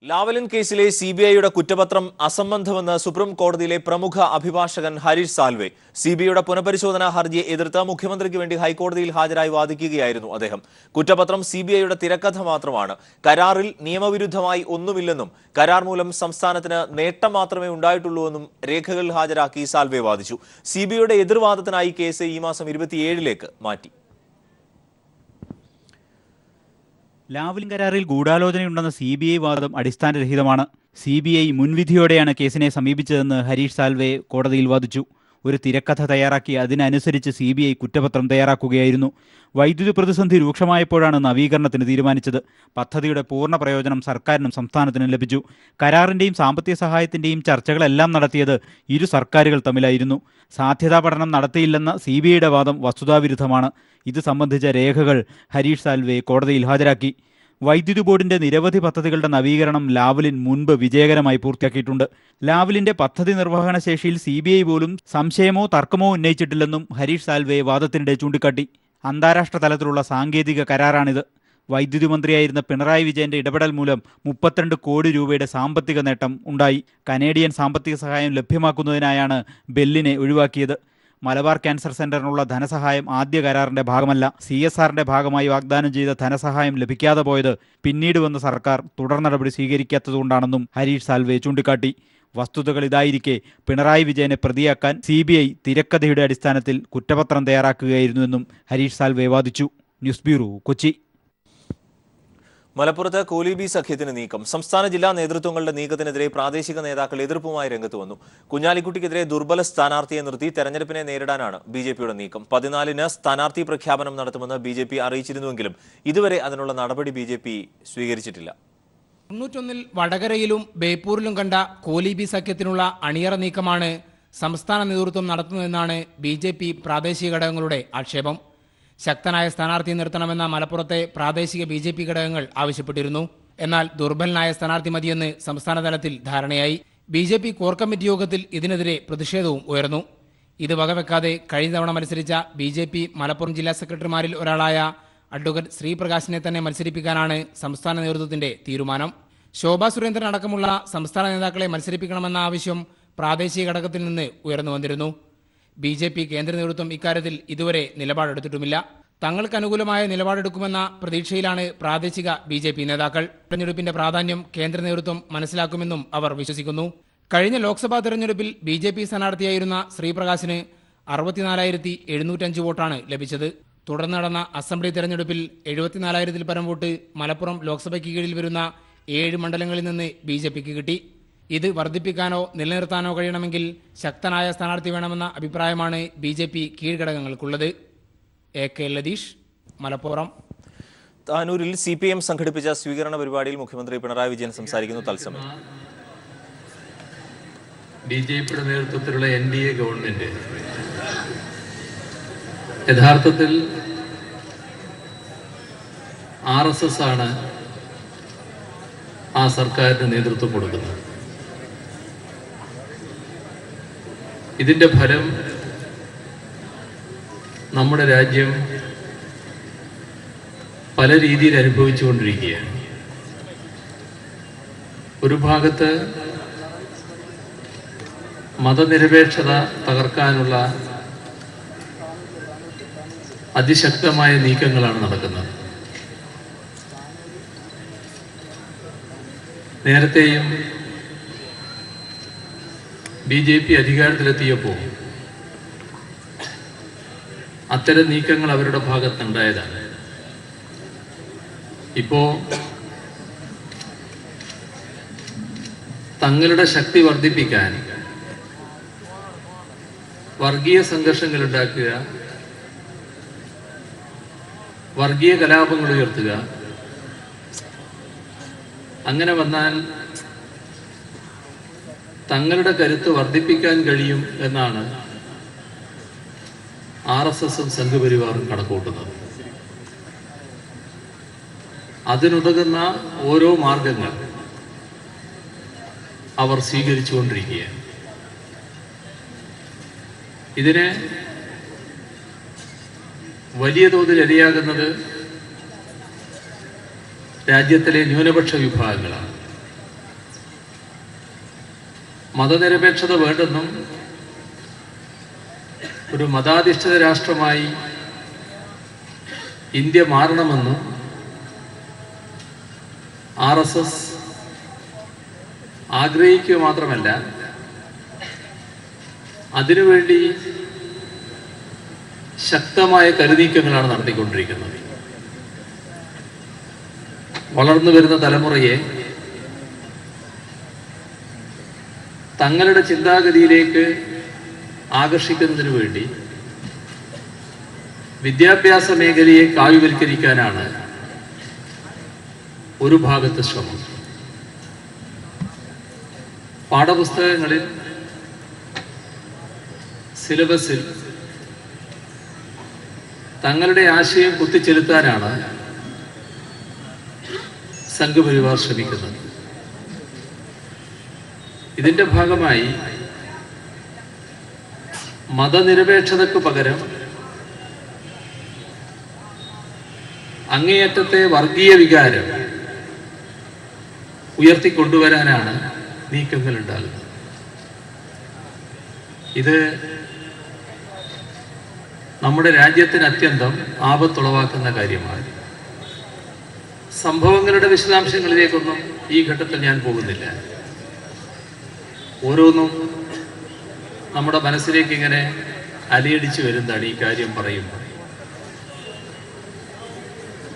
Lavalin കേസിലെ സിബിഐയുടെ കുറ്റപത്രം അസംബന്ധമെന്ന് supreme കോടതിയിലെ പ്രമുഖ അഭിഭാഷകൻ ഹരീഷ് സാൽവെ സിബിഐയുടെ പുനഃപരിശോധനാ ഹർജിയെ എതിർത്ത് മുഖ്യമന്ത്രിക്ക് വേണ്ടി ഹൈക്കോടതിയിൽ ഹാജരായി വാദിക്കുകയായിരുന്നു അദ്ദേഹം. കുറ്റപത്രം സിബിഐയുടെ തിരക്കഥ മാത്രമാണ്. കരാറിൽ നിയമവിരുദ്ധമായി ഒന്നുമില്ലെന്നും കരാർ മൂലം സംസ്ഥാനത്തിന് നേട്ടം മാത്രമേ ഉണ്ടായിട്ടുള്ളൂവെന്നും രേഖകൾ ഹാജരാക്കി സാൽവെ വാദിച്ചു. സിബിഐയുടെ എതിർവാദത്തിനായി കേസ് ഈ മാസം 27-ലേക്ക് മാറ്റി. ലാവ്ലിൻ കരാറിൽ ഗൂഢാലോചനയുണ്ടെന്ന CBI വാദം അടിസ്ഥാനരഹിതമാണ്. CBI മുൻവിധിയോടെയാണ് കേസിനെ സമീപിച്ചതെന്ന് ഹരീഷ് സാൽവെ കോടതിയിൽ വാദിച്ചു. ഒരു തിരക്കഥ തയ്യാറാക്കി അതിനനുസരിച്ച് CBI കുറ്റപത്രം തയ്യാറാക്കുകയായിരുന്നു. വൈദ്യുതി പ്രതിസന്ധി രൂക്ഷമായപ്പോഴാണ് നവീകരണത്തിന് തീരുമാനിച്ചത്. പദ്ധതിയുടെ പൂർണ്ണ പ്രയോജനം സർക്കാരിനും സംസ്ഥാനത്തിനും ലഭിച്ചു. കരാറിന്റെയും സാമ്പത്തിക സഹായത്തിന്റെയും ചർച്ചകളെല്ലാം നടത്തിയത് ഇരു സർക്കാരുകൾ തമ്മിലായിരുന്നു. സാധ്യതാ പഠനം നടത്തിയില്ലെന്ന CBIയുടെ വാദം വസ്തുതാവിരുദ്ധമാണ്. ഇത് സംബന്ധിച്ച രേഖകൾ ഹരീഷ് സാൽവെ കോടതിയിൽ ഹാജരാക്കി. വൈദ്യുതി ബോർഡിന്റെ നിരവധി പദ്ധതികളുടെ നവീകരണം ലാവ്ലിൻ മുൻപ് വിജയകരമായി പൂർത്തിയാക്കിയിട്ടുണ്ട്. ലാവ്ലിന്റെ പദ്ധതി നിർവഹണ ശേഷിയിൽ CBI പോലും സംശയമോ തർക്കമോ ഉന്നയിച്ചിട്ടില്ലെന്നും ഹരീഷ് സാൽവെ വാദത്തിനിടെ ചൂണ്ടിക്കാട്ടി. അന്താരാഷ്ട്ര തലത്തിലുള്ള സാങ്കേതിക കരാറാണിത്. വൈദ്യുതി മന്ത്രിയായിരുന്ന പിണറായി വിജയന്റെ ഇടപെടൽ മൂലം 32 കോടി രൂപയുടെ സാമ്പത്തിക നേട്ടം ഉണ്ടായി. കനേഡിയൻ സാമ്പത്തിക സഹായം ലഭ്യമാക്കുന്നതിനായാണ് ബെല്ലിനെ ഒഴിവാക്കിയത്. മലബാർ ക്യാൻസർ സെന്ററിനുള്ള ധനസഹായം ആദ്യ കരാറിന്റെ ഭാഗമല്ല. CSRന്റെ ഭാഗമായി വാഗ്ദാനം ചെയ്ത ധനസഹായം ലഭിക്കാതെ പോയത് പിന്നീട് വന്ന സർക്കാർ തുടർ നടപടി സ്വീകരിക്കാത്തതുകൊണ്ടാണെന്നും ഹരീഷ് സാൽവെ ചൂണ്ടിക്കാട്ടി. വസ്തുതകൾ ഇതായിരിക്കെ പിണറായി വിജയനെ പ്രതിയാക്കാൻ CBI തിരക്കഥയുടെ അടിസ്ഥാനത്തിൽ കുറ്റപത്രം തയ്യാറാക്കുകയായിരുന്നുവെന്നും ഹരീഷ് സാൽവെ വാദിച്ചു. News bureau, Kochi. മലപ്പുറത്ത് കോലീബി സഖ്യത്തിന് നീക്കം. സംസ്ഥാന ജില്ലാ നേതൃത്വങ്ങളുടെ നീക്കത്തിനെതിരെ പ്രാദേശിക നേതാക്കൾ എതിർപ്പുമായി രംഗത്ത് വന്നു. കുഞ്ഞാലിക്കുട്ടിക്കെതിരെ ദുർബല സ്ഥാനാർത്ഥിയെ നിർത്തി തെരഞ്ഞെടുപ്പിനെ നേരിടാനാണ് BJPയുടെ നീക്കം. 14-ന് സ്ഥാനാർത്ഥി പ്രഖ്യാപനം നടത്തുമെന്ന് BJP അറിയിച്ചിരുന്നുവെങ്കിലും ഇതുവരെ അതിനുള്ള നടപടി BJP സ്വീകരിച്ചിട്ടില്ല. 91-ൽ വടകരയിലും ബേപ്പൂരിലും കണ്ട കോലീബി സഖ്യത്തിനുള്ള അണിയറ നീക്കമാണ് സംസ്ഥാന നേതൃത്വം നടത്തുന്നതെന്നാണ് BJP പ്രാദേശിക ഘടകങ്ങളുടെ ആക്ഷേപം. ശക്തനായ സ്ഥാനാർത്ഥി നിർത്തണമെന്ന മലപ്പുറത്തെ പ്രാദേശിക BJP ഘടകങ്ങൾ ആവശ്യപ്പെട്ടിരുന്നു. എന്നാൽ ദുർബലനായ സ്ഥാനാർത്ഥി മതിയെന്ന് സംസ്ഥാന തലത്തിൽ ധാരണയായി. BJP കോർ കമ്മിറ്റി യോഗത്തിൽ ഇതിനെതിരെ പ്രതിഷേധവും ഉയർന്നു. ഇത് വകവെക്കാതെ കഴിഞ്ഞ തവണ മത്സരിച്ച BJP മലപ്പുറം ജില്ലാ സെക്രട്ടറിമാരിൽ ഒരാളായ അഡ്വക്കേറ്റ് ശ്രീപ്രകാശിനെ തന്നെ മത്സരിപ്പിക്കാനാണ് സംസ്ഥാന നേതൃത്വത്തിന്റെ തീരുമാനം. ശോഭാ സുരേന്ദ്രൻ അടക്കമുള്ള സംസ്ഥാന നേതാക്കളെ മത്സരിപ്പിക്കണമെന്ന ആവശ്യം പ്രാദേശിക ഘടകത്തിൽ നിന്ന് ഉയർന്നു വന്നിരുന്നു. BJP കേന്ദ്ര നേതൃത്വം ഇക്കാര്യത്തിൽ ഇതുവരെ നിലപാടെടുത്തിട്ടുമില്ല. തങ്ങൾക്ക് അനുകൂലമായ നിലപാടെടുക്കുമെന്ന പ്രതീക്ഷയിലാണ് പ്രാദേശിക BJP നേതാക്കൾ. തെരഞ്ഞെടുപ്പിന്റെ പ്രാധാന്യം കേന്ദ്ര നേതൃത്വം മനസ്സിലാക്കുമെന്നും അവർ വിശ്വസിക്കുന്നു. കഴിഞ്ഞ ലോക്സഭാ തെരഞ്ഞെടുപ്പിൽ BJP സ്ഥാനാർത്ഥിയായിരുന്ന ശ്രീപ്രകാശിന് 64,705 വോട്ടാണ് ലഭിച്ചത്. തുടർന്ന് നടന്ന അസംബ്ലി തെരഞ്ഞെടുപ്പിൽ 74,000-ൽ പരം വോട്ട് മലപ്പുറം ലോക്സഭയ്ക്ക് കീഴിൽ വരുന്ന 7 മണ്ഡലങ്ങളിൽ നിന്ന് BJPക്ക് കിട്ടി. ഇത് വർദ്ധിപ്പിക്കാനോ നിലനിർത്താനോ കഴിയണമെങ്കിൽ ശക്തനായ സ്ഥാനാർത്ഥി വേണമെന്ന അഭിപ്രായമാണ് BJP കീഴ്ഘടകങ്ങൾക്കുള്ളത്. AK Latheesh, Malappuram. താനൂരിൽ CPM സംഘടിപ്പിച്ച സ്വീകരണ പരിപാടിയിൽ മുഖ്യമന്ത്രി പിണറായി വിജയൻ സംസാരിക്കുന്നു. തത്സമയം BJPയുടെ നേതൃത്വത്തിലുള്ള NDA ഗവൺമെന്റ് യഥാർത്ഥത്തിൽ RSS ആണ് ആ സർക്കാരിന് നേതൃത്വം കൊടുക്കുന്നത്. ഇതിന്റെ ഫലം നമ്മുടെ രാജ്യം പല രീതിയിൽ അനുഭവിച്ചുകൊണ്ടിരിക്കുകയാണ്. ഒരു ഭാഗത്ത് മതനിരപേക്ഷത തകർക്കാനുള്ള അതിശക്തമായ നീക്കങ്ങളാണ് നടക്കുന്നത്. നേരത്തെയും BJP അധികാരത്തിലെത്തിയപ്പോൾ അത്തരം നീക്കങ്ങൾ അവരുടെ ഭാഗത്തുണ്ടായതാണ്. ഇപ്പോ തങ്ങളുടെ ശക്തി വർദ്ധിപ്പിക്കാൻ വർഗീയ സംഘർഷങ്ങൾ ഉണ്ടാക്കുക, വർഗീയ കലാപങ്ങൾ ഉയർത്തുക, അങ്ങനെ വന്നാൽ തങ്ങളുടെ കരുത്ത് വർദ്ധിപ്പിക്കാൻ കഴിയും എന്നാണ് RSSും സംഘപരിവാറും കണക്കൂട്ടുന്നത്. അതിനുതകുന്ന ഓരോ മാർഗങ്ങൾ അവർ സ്വീകരിച്ചുകൊണ്ടിരിക്കുകയാണ്. ഇതിന് വലിയ തോതിൽ ഇരയാകുന്നത് രാജ്യത്തിലെ ന്യൂനപക്ഷ വിഭാഗങ്ങളാണ്. മതനിരപേക്ഷത വേണ്ടെന്നും ഒരു മതാധിഷ്ഠിത രാഷ്ട്രമായി ഇന്ത്യ മാറണമെന്നും RSS ആഗ്രഹിക്കുക മാത്രമല്ല അതിനുവേണ്ടി ശക്തമായ കരുനീക്കങ്ങളാണ് നടത്തിക്കൊണ്ടിരിക്കുന്നത്. വളർന്നു വരുന്ന തലമുറയെ തങ്ങളുടെ ചിന്താഗതിയിലേക്ക് ആകർഷിക്കുന്നതിന് വേണ്ടി വിദ്യാഭ്യാസ മേഖലയെ കാവ്യവൽക്കരിക്കാനാണ് ഒരു ഭാഗത്ത് ശ്രമം. പാഠപുസ്തകങ്ങളിൽ, സിലബസിൽ തങ്ങളുടെ ആശയം കുത്തിച്ചെലുത്താനാണ് സംഘപരിവാർ ശ്രമിക്കുന്നത്. ഇതിന്റെ ഭാഗമായി മതനിരപേക്ഷതയ്ക്ക് പകരം അങ്ങേയറ്റത്തെ വർഗീയ വികാരം ഉയർത്തിക്കൊണ്ടുവരാനാണ് നീക്കങ്ങൾ ഉണ്ടാകുന്നത്. ഇത് നമ്മുടെ രാജ്യത്തിന് അത്യന്തം ആപത്തുളവാക്കുന്ന കാര്യമാണ്. സംഭവങ്ങളുടെ വിശദാംശങ്ങളിലേക്കൊന്നും ഈ ഘട്ടത്തിൽ ഞാൻ പോകുന്നില്ല. ഓരോന്നും നമ്മുടെ മനസ്സിലേക്ക് ഇങ്ങനെ അലയടിച്ചു വരുന്നതാണ് ഈ കാര്യം പറയുമ്പോൾ.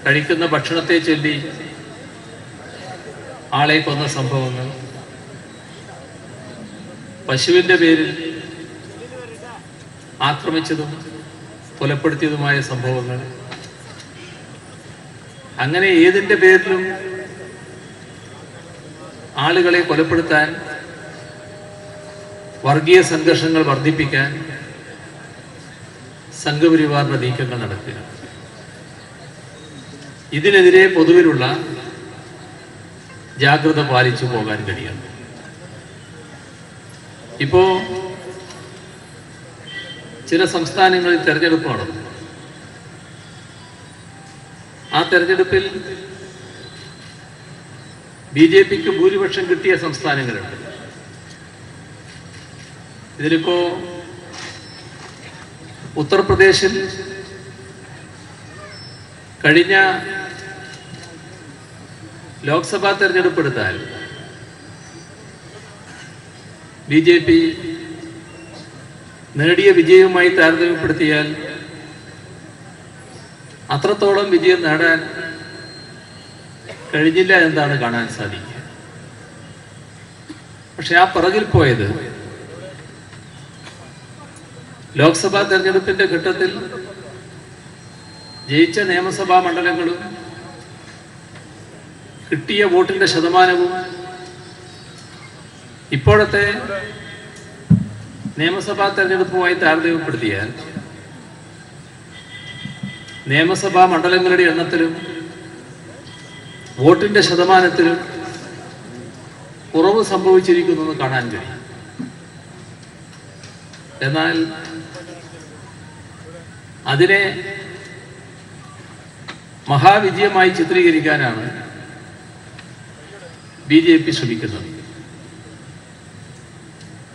കഴിക്കുന്ന ഭക്ഷണത്തെ ചൊല്ലി ആളെ കൊന്ന സംഭവങ്ങൾ, പശുവിൻ്റെ പേരിൽ ആക്രമിച്ചതും കൊലപ്പെടുത്തിയതുമായ സംഭവങ്ങൾ, അങ്ങനെ ഏതിൻ്റെ പേരിലും ആളുകളെ കൊലപ്പെടുത്താൻ, വർഗീയ സംഘർഷങ്ങൾ വർദ്ധിപ്പിക്കാൻ സംഘപരിവാറിന്റെ നീക്കങ്ങൾ നടക്കുക. ഇതിനെതിരെ പൊതുവിലുള്ള ജാഗ്രത പാലിച്ചു പോകാൻ കഴിയണം. ഇപ്പോ ചില സംസ്ഥാനങ്ങളിൽ തെരഞ്ഞെടുപ്പ് നടന്നു. ആ തെരഞ്ഞെടുപ്പിൽ BJPക്ക് ഭൂരിപക്ഷം കിട്ടിയ സംസ്ഥാനങ്ങളുണ്ട്. ഇതിലിപ്പോ ഉത്തർപ്രദേശിൽ കഴിഞ്ഞ ലോക്സഭാ തെരഞ്ഞെടുപ്പ് എടുത്താൽ BJP നേടിയ വിജയവുമായി താരതമ്യപ്പെടുത്തിയാൽ അത്രത്തോളം വിജയം നേടാൻ കഴിഞ്ഞില്ല എന്നാണ് കാണാൻ സാധിക്കുക. പക്ഷെ ആ പിറകിൽ പോയത് ലോക്സഭാ തെരഞ്ഞെടുപ്പിന്റെ ഘട്ടത്തിൽ ജയിച്ച നിയമസഭാ മണ്ഡലങ്ങളും കിട്ടിയ വോട്ടിന്റെ ശതമാനവും ഇപ്പോഴത്തെ നിയമസഭാ തെരഞ്ഞെടുപ്പുമായി താരതമ്യപ്പെടുത്തിയാൽ നിയമസഭാ മണ്ഡലങ്ങളുടെ എണ്ണത്തിലും വോട്ടിന്റെ ശതമാനത്തിലും കുറവ് സംഭവിച്ചിരിക്കുന്നു കാണാൻ കഴിയും. എന്നാൽ അതിനെ മഹാവിജയമായി ചിത്രീകരിക്കാനാണ് BJP ശ്രമിക്കുന്നത്.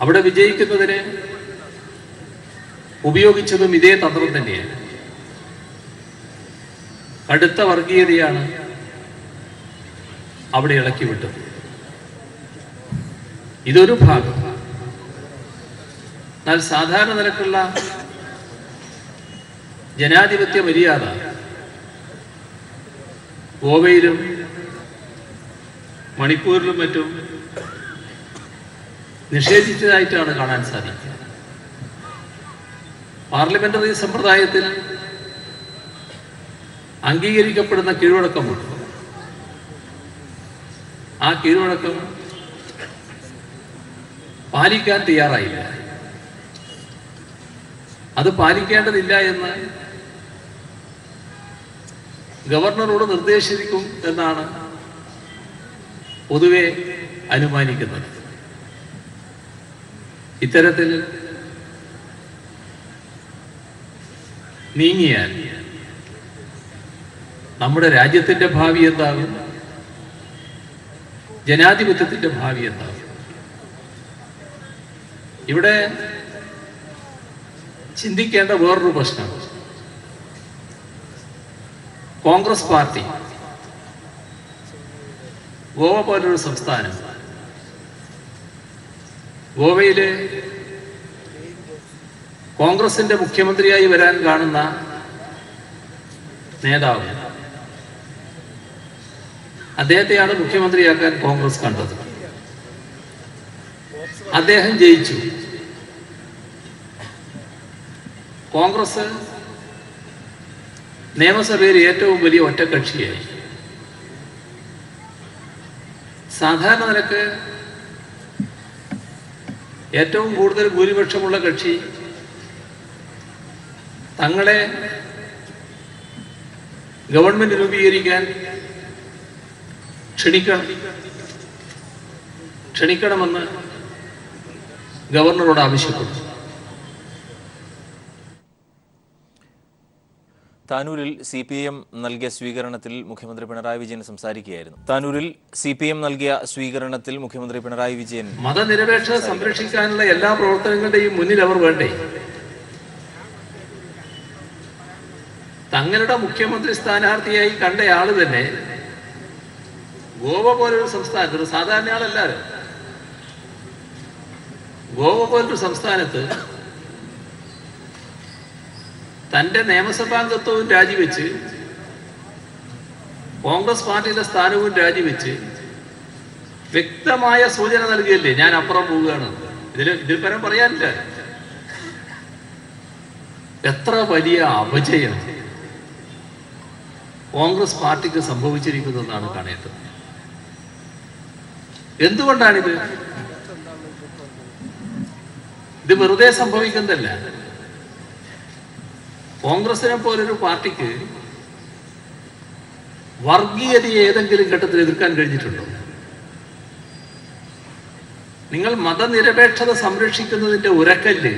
അവിടെ വിജയിക്കുന്നതിന് ഉപയോഗിച്ചതും ഇതേ തന്ത്രം തന്നെയാണ്. കടുത്ത വർഗീയതയാണ് അവിടെ ഇളക്കി വിട്ടത്. ഇതൊരു ഭാഗം. എന്നാൽ സാധാരണ നിലക്കുള്ള ജനാധിപത്യ മര്യാദ ഗോവയിലും മണിപ്പൂരിലും മറ്റും നിഷേധിച്ചതായിട്ടാണ് കാണാൻ സാധിക്കുക. പാർലമെന്ററി സമ്പ്രദായത്തിൽ അംഗീകരിക്കപ്പെടുന്ന കീഴ്വഴക്കമുണ്ട്. ആ കീഴ്വഴക്കം പാലിക്കാൻ തയ്യാറായില്ല. അത് പാലിക്കേണ്ടതില്ല എന്ന് ഗവർണറോട് നിർദ്ദേശിക്കും എന്നാണ് പൊതുവെ അനുമാനിക്കുന്നത്. ഇത്തരത്തിൽ നീങ്ങിയാൽ നമ്മുടെ രാജ്യത്തിന്റെ ഭാവി എന്താകും? ജനാധിപത്യത്തിന്റെ ഭാവി എന്താകും? ഇവിടെ ചിന്തിക്കേണ്ട വേറൊരു പ്രശ്നം, കോൺഗ്രസ് പാർട്ടി ഗോവ പോലൊരു സംസ്ഥാനം, ഗോവയിലെ കോൺഗ്രസിന്റെ മുഖ്യമന്ത്രിയായി വരാൻ കാണുന്ന നേതാവ്, അദ്ദേഹത്തെയാണ് മുഖ്യമന്ത്രിയാക്കാൻ കോൺഗ്രസ് കണ്ടത്. അദ്ദേഹം ജയിച്ചു. കോൺഗ്രസ് നിയമസഭയിൽ ഏറ്റവും വലിയ ഒറ്റക്കക്ഷിയായി. സാധാരണ നിലക്ക് ഏറ്റവും കൂടുതൽ ഭൂരിപക്ഷമുള്ള കക്ഷി തങ്ങളെ ഗവൺമെന്റ് രൂപീകരിക്കാൻ ക്ഷണിക്കണമെന്ന് ഗവർണറോട് ആവശ്യപ്പെട്ടു. താനൂരിൽ CPM നൽകിയ സ്വീകരണത്തിൽ മുഖ്യമന്ത്രി പിണറായി വിജയൻ സംസാരിക്കുകയായിരുന്നു. താനൂരിൽ CPM നൽകിയ സ്വീകരണത്തിൽ മുഖ്യമന്ത്രി പിണറായി വിജയൻ മതനിരപേക്ഷത സംരക്ഷിക്കാനുള്ള എല്ലാ പ്രവർത്തനങ്ങളുടെയും മുന്നിൽ അവർ വേണ്ടേ? തങ്ങളുടെ മുഖ്യമന്ത്രി സ്ഥാനാർത്ഥിയായി കണ്ടയാള് തന്നെ ഗോവ പോലൊരു സംസ്ഥാനത്ത്, ഒരു സാധാരണ ആളല്ലാരും, ഗോവ പോലൊരു സംസ്ഥാനത്ത് തന്റെ നിയമസഭാംഗത്വവും രാജിവെച്ച് കോൺഗ്രസ് പാർട്ടിയിലെ സ്ഥാനവും രാജിവെച്ച് വ്യക്തമായ സൂചന നൽകിയല്ലേ ഞാൻ അപ്പുറം പോവുകയാണ്. ഇതിൽ പരം പറയാനില്ല. എത്ര വലിയ അപജയം കോൺഗ്രസ് പാർട്ടിക്ക് സംഭവിച്ചിരിക്കുന്നതെന്നാണ് കാണേണ്ടത്. എന്തുകൊണ്ടാണിത്? ഇത് വെറുതെ സംഭവിക്കുന്നതല്ല. കോൺഗ്രസിനെ പോലൊരു പാർട്ടിക്ക് വർഗീയതയെ ഏതെങ്കിലും ഘട്ടത്തിൽ എതിർക്കാൻ കഴിഞ്ഞിട്ടുണ്ടോ? നിങ്ങൾ മതനിരപേക്ഷത സംരക്ഷിക്കുന്നതിന്റെ ഉരക്കല്ല്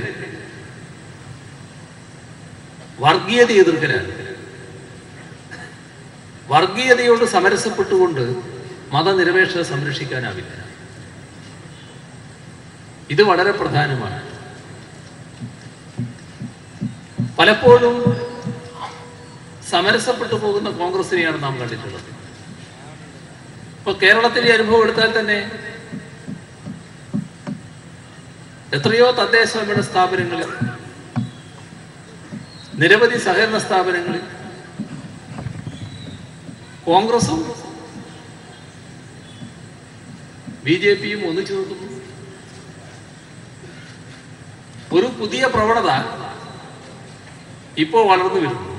വർഗീയത എതിർക്കലാണ്. വർഗീയതയോട് സമരസപ്പെട്ടുകൊണ്ട് മതനിരപേക്ഷത സംരക്ഷിക്കാനാവില്ല. ഇത് വളരെ പ്രധാനമാണ്. പലപ്പോഴും സമരസപ്പെട്ടു പോകുന്ന കോൺഗ്രസിനെയാണ് നാം കണ്ടിട്ടുള്ളത്. ഇപ്പൊ കേരളത്തിലെ അനുഭവം എടുത്താൽ തന്നെ എത്രയോ തദ്ദേശ സ്വയംഭരണ സ്ഥാപനങ്ങളിൽ, നിരവധി സഹകരണ സ്ഥാപനങ്ങളിൽ കോൺഗ്രസും BJPയും ഒന്നിച്ചു നിൽക്കുന്നു. ഒരു പുതിയ പ്രവണത ഇപ്പോ വളർന്നു വരുന്നു.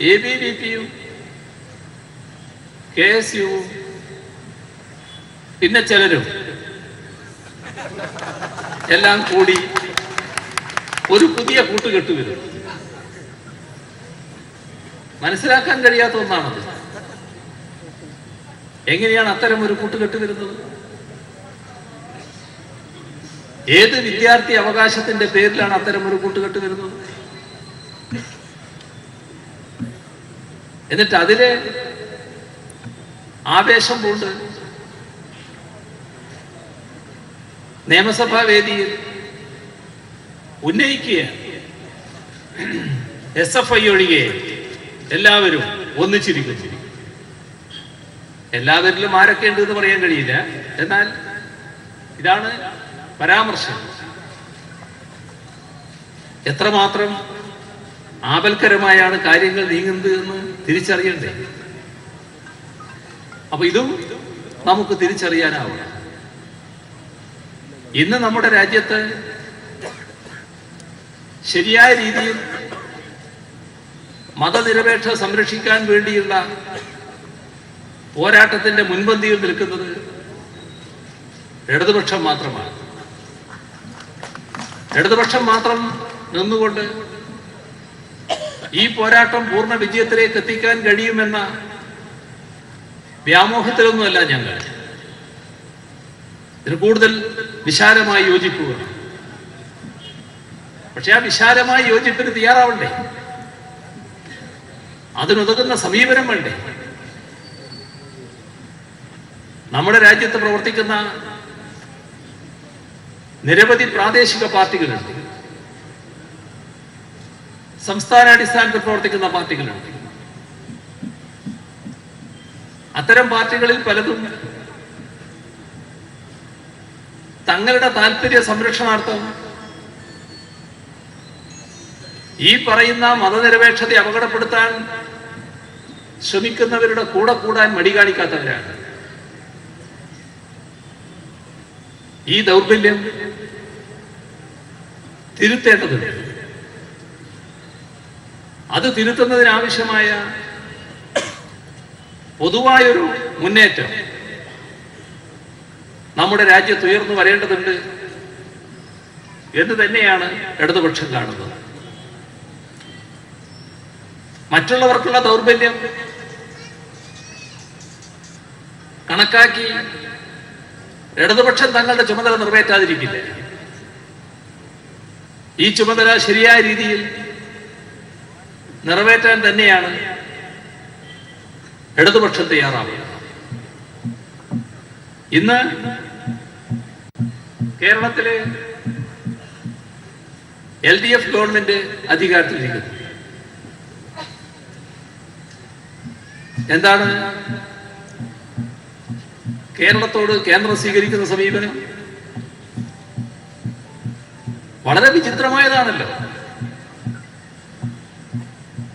ABVPയും KSUവും പിന്നെ ചിലരും എല്ലാം കൂടി ഒരു പുതിയ കൂട്ടുകെട്ട് വരും. മനസ്സിലാക്കാൻ കഴിയാത്ത ഒന്നാണത്. എങ്ങനെയാണ് അത്തരം ഒരു കൂട്ടുകെട്ട് വരുന്നത്? ഏത് വിദ്യാർത്ഥി അവകാശത്തിന്റെ പേരിലാണ് അത്തരം ഒരു കൂട്ടുകെട്ട് വരുന്നത്? എന്നിട്ട് അതിലെ ആവേശം കൊണ്ട് നിയമസഭാ വേദിയിൽ ഉന്നയിക്കുക. SFI ഒഴികെ എല്ലാവരും ഒന്നിച്ചിരിക്കുന്നു. എല്ലാവരിലും ആരൊക്കെ ഉണ്ട് എന്ന് പറയാൻ കഴിയില്ല. എന്നാൽ ഇതാണ് പരാമർശം. എത്രമാത്രം ആപൽക്കരമായാണ് കാര്യങ്ങൾ നീങ്ങുന്നത് എന്ന് തിരിച്ചറിയണ്ടേ? അപ്പൊ ഇതും നമുക്ക് തിരിച്ചറിയാനാവണം. ഇന്ന് നമ്മുടെ രാജ്യത്ത് ശരിയായ രീതിയിൽ മതനിരപേക്ഷത സംരക്ഷിക്കാൻ വേണ്ടിയുള്ള പോരാട്ടത്തിന്റെ മുൻപന്തിയിൽ നിൽക്കുന്നത് ഇടതുപക്ഷം മാത്രമാണ്. ഇടതുപക്ഷം മാത്രം നിന്നുകൊണ്ട് ഈ പോരാട്ടം പൂർണ്ണ വിജയത്തിലേക്ക് എത്തിക്കാൻ കഴിയുമെന്ന വ്യാമോഹത്തിലൊന്നുമല്ല ഞങ്ങൾ. ഇതിന് കൂടുതൽ വിശാലമായി യോജിപ്പ് വേണം. പക്ഷെ ആ വിശാലമായ യോജിപ്പിന് തയ്യാറാവണ്ടേ? അതിനുതകുന്ന സമീപനം വേണ്ടേ? നമ്മുടെ രാജ്യത്ത് പ്രവർത്തിക്കുന്ന നിരവധി പ്രാദേശിക പാർട്ടികളുണ്ട്, സംസ്ഥാന അടിസ്ഥാനത്തിൽ പ്രവർത്തിക്കുന്ന പാർട്ടികളുണ്ട്. അത്തരം പാർട്ടികളിൽ പലതും തങ്ങളുടെ താല്പര്യ സംരക്ഷണാർത്ഥം ഈ പറയുന്ന മതനിരപേക്ഷതയെ അപകടപ്പെടുത്താൻ ശ്രമിക്കുന്നവരുടെ കൂടെ കൂടാൻ മടി കാണിക്കാത്തവരാണ്. ഈ ദൗർബല്യം തിരുത്തേണ്ടതുണ്ട്. അത് തിരുത്തുന്നതിനാവശ്യമായ പൊതുവായൊരു മുന്നേറ്റം നമ്മുടെ രാജ്യത്ത് ഉയർന്നു വരേണ്ടതുണ്ട് എന്ന് തന്നെയാണ് ഇടതുപക്ഷം കാണുന്നത്. മറ്റുള്ളവർക്കുള്ള ദൗർബല്യം കണക്കാക്കി ഇടതുപക്ഷം തങ്ങളുടെ ചുമതല നിറവേറ്റാതിരിക്കില്ല. ഈ ചുമതല ശരിയായ രീതിയിൽ നിറവേറ്റാൻ തന്നെയാണ് ഇടതുപക്ഷം തയ്യാറാവുക. ഇന്ന് കേരളത്തിലെ LDF ഗവൺമെന്റ് അധികാരത്തിലിരിക്കുന്നു. എന്താണ് കേരളത്തോട് കേന്ദ്രം സ്വീകരിക്കുന്ന സമീപനം? വളരെ വിചിത്രമായതാണല്ലോ.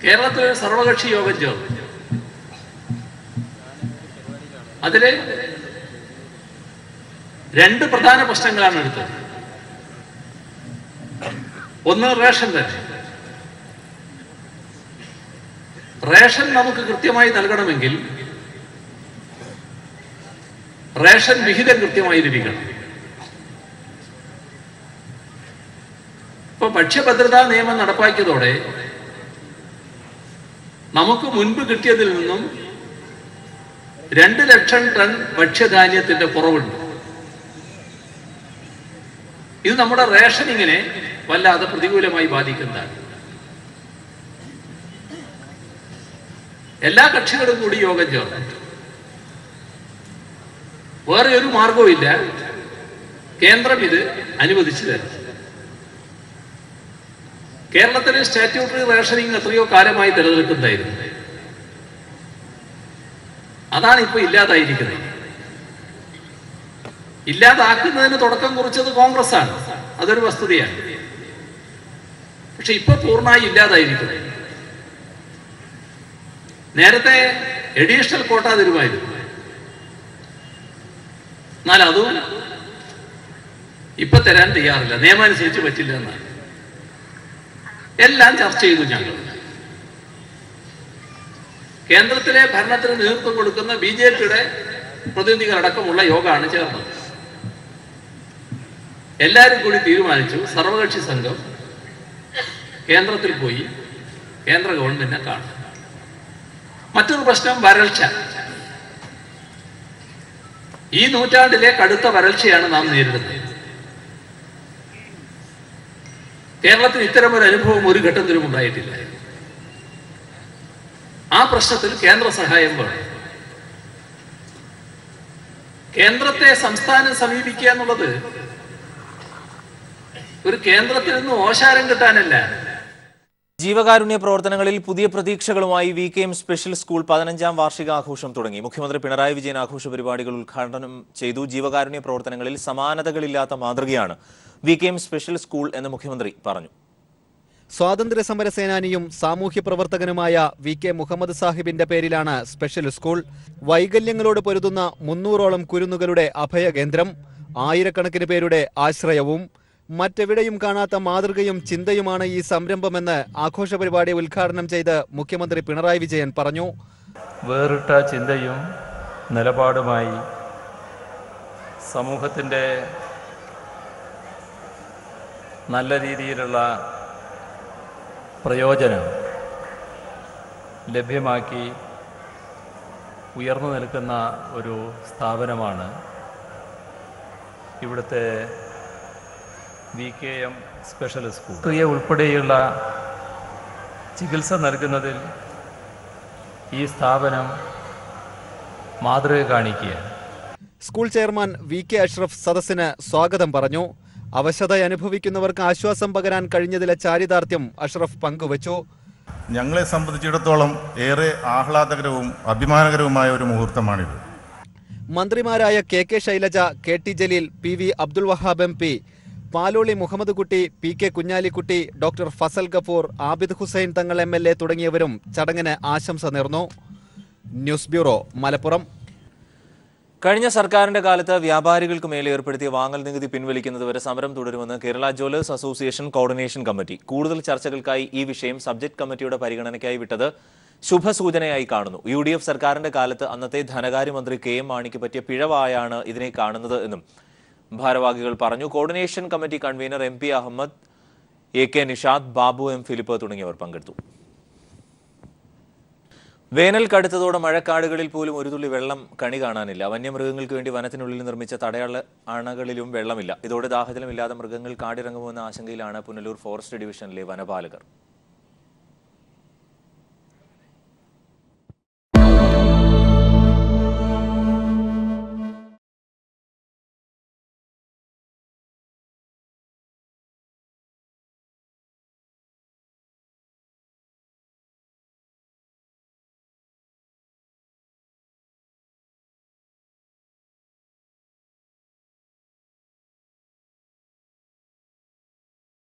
കേരളത്തിൽ സർവകക്ഷി യോഗം ചേർന്നു. അതില് രണ്ട് പ്രധാന പ്രശ്നങ്ങളാണ് എടുത്തത്. ഒന്ന് റേഷൻ തന്നെ. റേഷൻ നമുക്ക് കൃത്യമായി നൽകണമെങ്കിൽ റേഷൻ വിഹിതം കൃത്യമായി ലഭിക്കണം. ഇപ്പൊ ഭക്ഷ്യഭദ്രതാ നിയമം നടപ്പാക്കിയതോടെ നമുക്ക് മുൻപ് കിട്ടിയതിൽ നിന്നും 2 ലക്ഷം ടൺ ഭക്ഷ്യധാന്യത്തിന്റെ കുറവുണ്ട്. ഇത് നമ്മുടെ റേഷനിങ്ങിനെ വല്ലാതെ പ്രതികൂലമായി ബാധിക്കുന്നതാണ്. എല്ലാ കക്ഷികളും കൂടി യോഗം ചേർന്നു. വേറെ ഒരു മാർഗവും ഇല്ല, കേന്ദ്രം ഇത് അനുവദിച്ചു തരും. കേരളത്തിലെ സ്റ്റാറ്റ്യൂട്ടറി റേഷനിങ് എത്രയോ കാലമായി നിലനിൽക്കുന്നതായിരുന്നു. അതാണ് ഇപ്പൊ ഇല്ലാതായിരിക്കുന്നത്. ഇല്ലാതാക്കുന്നതിന് തുടക്കം കുറിച്ചത് കോൺഗ്രസ് ആണ്, അതൊരു വസ്തുതയാണ്. പക്ഷെ ഇപ്പൊ പൂർണ്ണമായി ഇല്ലാതായിരിക്കുന്നത്. നേരത്തെ എഡീഷണൽ കോട്ട തരുമായിരുന്നു, എന്നാൽ അതും ഇപ്പൊ തരാൻ തയ്യാറില്ല, നിയമം അനുസരിച്ച് പറ്റില്ല എന്നാണ്. എല്ലാം ചർച്ച ചെയ്തു. ഞങ്ങൾ കേന്ദ്രത്തിലെ ഭരണത്തിന് നേതൃത്വം കൊടുക്കുന്ന BJPയുടെ പ്രതിനിധികളടക്കമുള്ള യോഗമാണ് ചേർന്നത്. എല്ലാവരും കൂടി തീരുമാനിച്ചു, സർവകക്ഷി സംഘം കേന്ദ്രത്തിൽ പോയി കേന്ദ്ര ഗവൺമെന്റിനെ കാണും. മറ്റൊരു പ്രശ്നം വരൾച്ച. ഈ നൂറ്റാണ്ടിലെ കടുത്ത വരൾച്ചയാണ് നാം നേരിടുന്നത്. കേരളത്തിൽ ഇത്തരമൊരു അനുഭവം ഒരു ഘട്ടത്തിലും ഉണ്ടായിട്ടില്ല. ആ പ്രശ്നത്തിൽ കേന്ദ്ര സഹായം വേണം. കേന്ദ്രത്തെ സംസ്ഥാനം സമീപിക്കുക എന്നുള്ളത് ഒരു കേന്ദ്രത്തിൽ നിന്ന് ഓശാരം കിട്ടാനല്ല. ജീവകാരുണ്യ പ്രവർത്തനങ്ങളിൽ പുതിയ പ്രതീക്ഷകളുമായി VKM സ്പെഷ്യൽ സ്കൂൾ 15ാം വാർഷികാഘോഷം തുടങ്ങി. മുഖ്യമന്ത്രി പിണറായി വിജയൻ ആഘോഷ പരിപാടികൾ ഉദ്ഘാടനം ചെയ്തു. ജീവകാരുണ്യ പ്രവർത്തനങ്ങളിൽ സമാനതകളില്ലാത്ത മാതൃകയാണ് VKM സ്പെഷ്യൽ സ്കൂൾ എന്ന് മുഖ്യമന്ത്രി പറഞ്ഞു. സ്വാതന്ത്ര്യ സമര സേനാനിയും സാമൂഹ്യ പ്രവർത്തകനുമായ VK മുഹമ്മദ് സാഹിബിന്റെ പേരിലാണ് സ്പെഷ്യൽ സ്കൂൾ. വൈകല്യങ്ങളോട് പൊരുതുന്ന 300ഓളം കുരുന്നുകളുടെ അഭയകേന്ദ്രം, ആയിരക്കണക്കിന് പേരുടെ ആശ്രയവും മറ്റെവിടെയും കാണാത്ത മാതൃകയും ചിന്തയുമാണ് ഈ സംരംഭമെന്ന് ആഘോഷ പരിപാടി ഉദ്ഘാടനം ചെയ്ത് മുഖ്യമന്ത്രി പിണറായി വിജയൻ പറഞ്ഞു. വേറിട്ട ചിന്തയും നിലപാടുമായി സമൂഹത്തിൻ്റെ നല്ല രീതിയിലുള്ള പ്രയോജനം ലഭ്യമാക്കി ഉയർന്നു നിൽക്കുന്ന ഒരു സ്ഥാപനമാണ് ഇവിടുത്തെ VKM സ്പെഷ്യൽ സ്കൂൾ. സ്ത്രീയെ ഉൾപ്പെടെയുള്ള ചികിത്സ നൽകുന്നതിൽ ഈ സ്ഥാപനം മാതൃക കാണിക്കുകയാണ്. സ്കൂൾ ചെയർമാൻ VK അഷ്റഫ് സദസ്സിന് സ്വാഗതം പറഞ്ഞു. അവശത അനുഭവിക്കുന്നവർക്ക് ആശ്വാസം പകരാൻ കഴിഞ്ഞതിലെ ചാരിതാർത്ഥ്യം അഷ്റഫ് പങ്കുവച്ചു. ഞങ്ങളെ സംബന്ധിച്ചിടത്തോളം ഏറെ ആഹ്ലാദകരവും അഭിമാനകരവുമായ ഒരു മുഹൂർത്തമാണിത്. മന്ത്രിമാരായ K Shailaja, KT Jaleel, PV Abdul Wahab MP, Paloli Muhammad Kutty, PK Kunhalikutty, doctor Fazal Gafoor, Abid Hussain Thangal MLA തുടങ്ങിയവരും ചടങ്ങിന് ആശംസ നേർന്നു. News bureau, Malappuram. കഴിഞ്ഞ സർക്കാരിന്റെ കാലത്ത് വ്യാപാരികൾക്ക് മേലെ ഏർപ്പെടുത്തിയ വാങ്ങൽ നികുതി പിൻവലിക്കുന്നതുവരെ സമരം തുടരുമെന്ന് Kerala Jewellers association coordination committee. കൂടുതൽ ചർച്ചകൾക്കായി ഈ വിഷയം സബ്ജക്ട് കമ്മിറ്റിയുടെ പരിഗണനയ്ക്കായി വിട്ടത് ശുഭസൂചനയായി കാണുന്നു. UDF സർക്കാരിന്റെ കാലത്ത് അന്നത്തെ ധനകാര്യമന്ത്രി KM മാണിക്ക് പറ്റിയ പിഴവായാണ് ഇതിനെ കാണുന്നത് എന്നും ഭാരവാഹികൾ പറഞ്ഞു. Coordination committee convener MP Ahmed, AK Nishad, Babu M Philip തുടങ്ങിയവർ പങ്കെടുത്തു. വേനൽ കടുത്തതോടെ മഴക്കാടുകളിൽ പോലും ഒരു തുള്ളി വെള്ളം കണി കാണാനില്ല. വന്യമൃഗങ്ങൾക്ക് വേണ്ടി വനത്തിനുള്ളിൽ നിർമ്മിച്ച തടയാള അണകളിലും വെള്ളമില്ല. ഇതോടെ ദാഹജലമില്ലാതെ മൃഗങ്ങൾ കാടിറങ്ങുമെന്ന ആശങ്കയിലാണ് പുനലൂർ ഫോറസ്റ്റ് ഡിവിഷനിലെ വനപാലകർ.